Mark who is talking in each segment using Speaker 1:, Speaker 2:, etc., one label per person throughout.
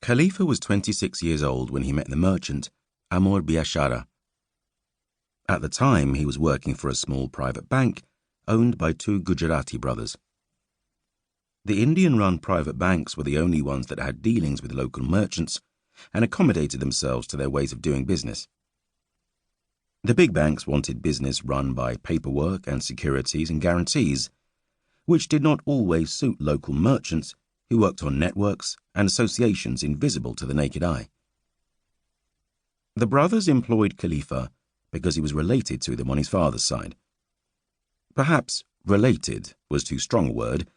Speaker 1: Khalifa was 26 years old when he met the merchant, Amor Biashara. At the time, he was working for a small private bank owned by two Gujarati brothers. The Indian-run private banks were the only ones that had dealings with local merchants and accommodated themselves to their ways of doing business. The big banks wanted business run by paperwork and securities and guarantees, which did not always suit local merchants who worked on networks and associations invisible to the naked eye. The brothers employed Khalifa because he was related to them on his father's side. Perhaps related was too strong a word,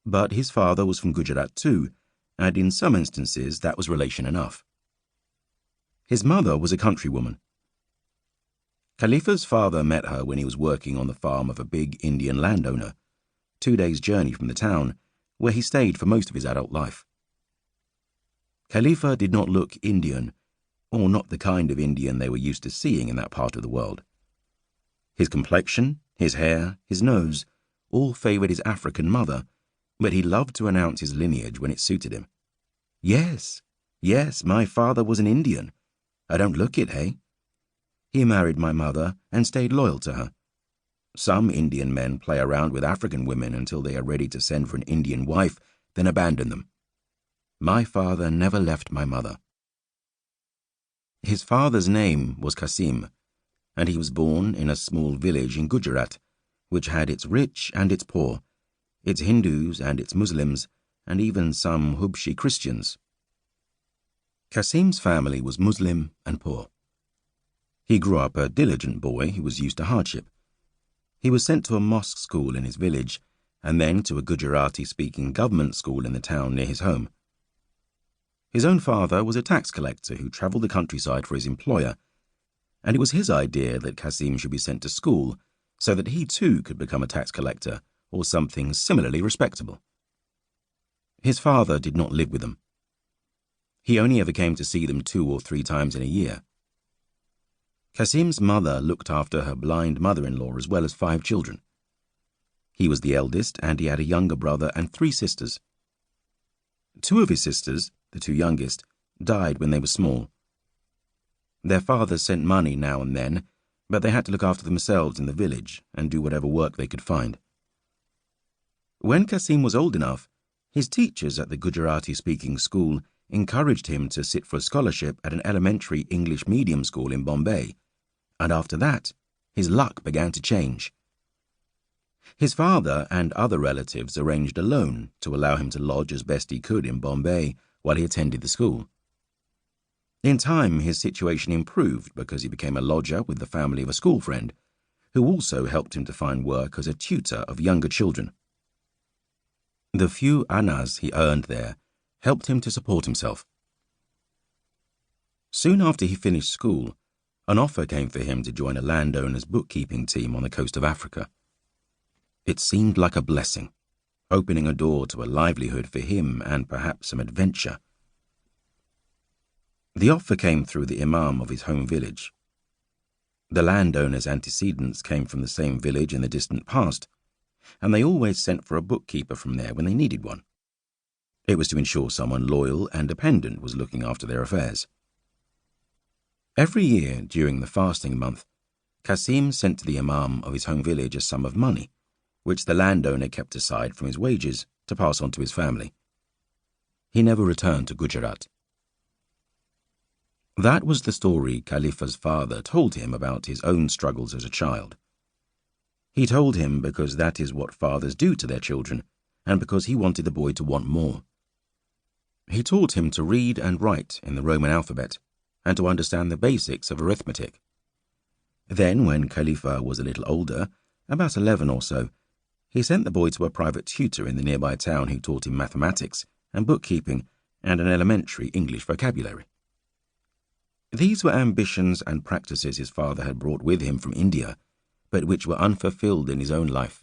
Speaker 1: but his father was from Gujarat too, and in some instances that was relation enough. His mother was a countrywoman. Khalifa's father met her when he was working on the farm of a big Indian landowner, 2 days' journey from the town, where he stayed for most of his adult life. Khalifa did not look Indian, or not the kind of Indian they were used to seeing in that part of the world. His complexion, his hair, his nose, all favoured his African mother, but he loved to announce his lineage when it suited him. Yes, my father was an Indian. I don't look it, hey? He married my mother and stayed loyal to her. Some Indian men play around with African women until they are ready to send for an Indian wife, then abandon them. My father never left my mother. His father's name was Qasim, and he was born in a small village in Gujarat, which had its rich and its poor, its Hindus and its Muslims, and even some Hubshi Christians. Qasim's family was Muslim and poor. He grew up a diligent boy who was used to hardship. He was sent to a mosque school in his village, and then to a Gujarati-speaking government school in the town near his home. His own father was a tax collector who travelled the countryside for his employer, and it was his idea that Qasim should be sent to school so that he too could become a tax collector or something similarly respectable. His father did not live with them. He only ever came to see them 2 or 3 times in a year. Qasim's mother looked after her blind mother-in-law as well as 5 children. He was the eldest, and he had a younger brother and 3 sisters. 2 of his sisters, the 2 youngest, died when they were small. Their fathers sent money now and then, but they had to look after themselves in the village and do whatever work they could find. When Qasim was old enough, his teachers at the Gujarati-speaking school encouraged him to sit for a scholarship at an elementary English medium school in Bombay, and after that, his luck began to change. His father and other relatives arranged a loan to allow him to lodge as best he could in Bombay while he attended the school. In time, his situation improved because he became a lodger with the family of a school friend, who also helped him to find work as a tutor of younger children. The few annas he earned there helped him to support himself. Soon after he finished school, an offer came for him to join a landowner's bookkeeping team on the coast of Africa. It seemed like a blessing, opening a door to a livelihood for him and perhaps some adventure. The offer came through the imam of his home village. The landowner's antecedents came from the same village in the distant past, and they always sent for a bookkeeper from there when they needed one. It was to ensure someone loyal and dependent was looking after their affairs. Every year during the fasting month, Qasim sent to the imam of his home village a sum of money, which the landowner kept aside from his wages to pass on to his family. He never returned to Gujarat. That was the story Khalifa's father told him about his own struggles as a child. He told him because that is what fathers do to their children, and because he wanted the boy to want more. He taught him to read and write in the Roman alphabet, and to understand the basics of arithmetic. Then, when Khalifa was a little older, about 11 or so, he sent the boy to a private tutor in the nearby town who taught him mathematics and bookkeeping and an elementary English vocabulary. These were ambitions and practices his father had brought with him from India, but which were unfulfilled in his own life.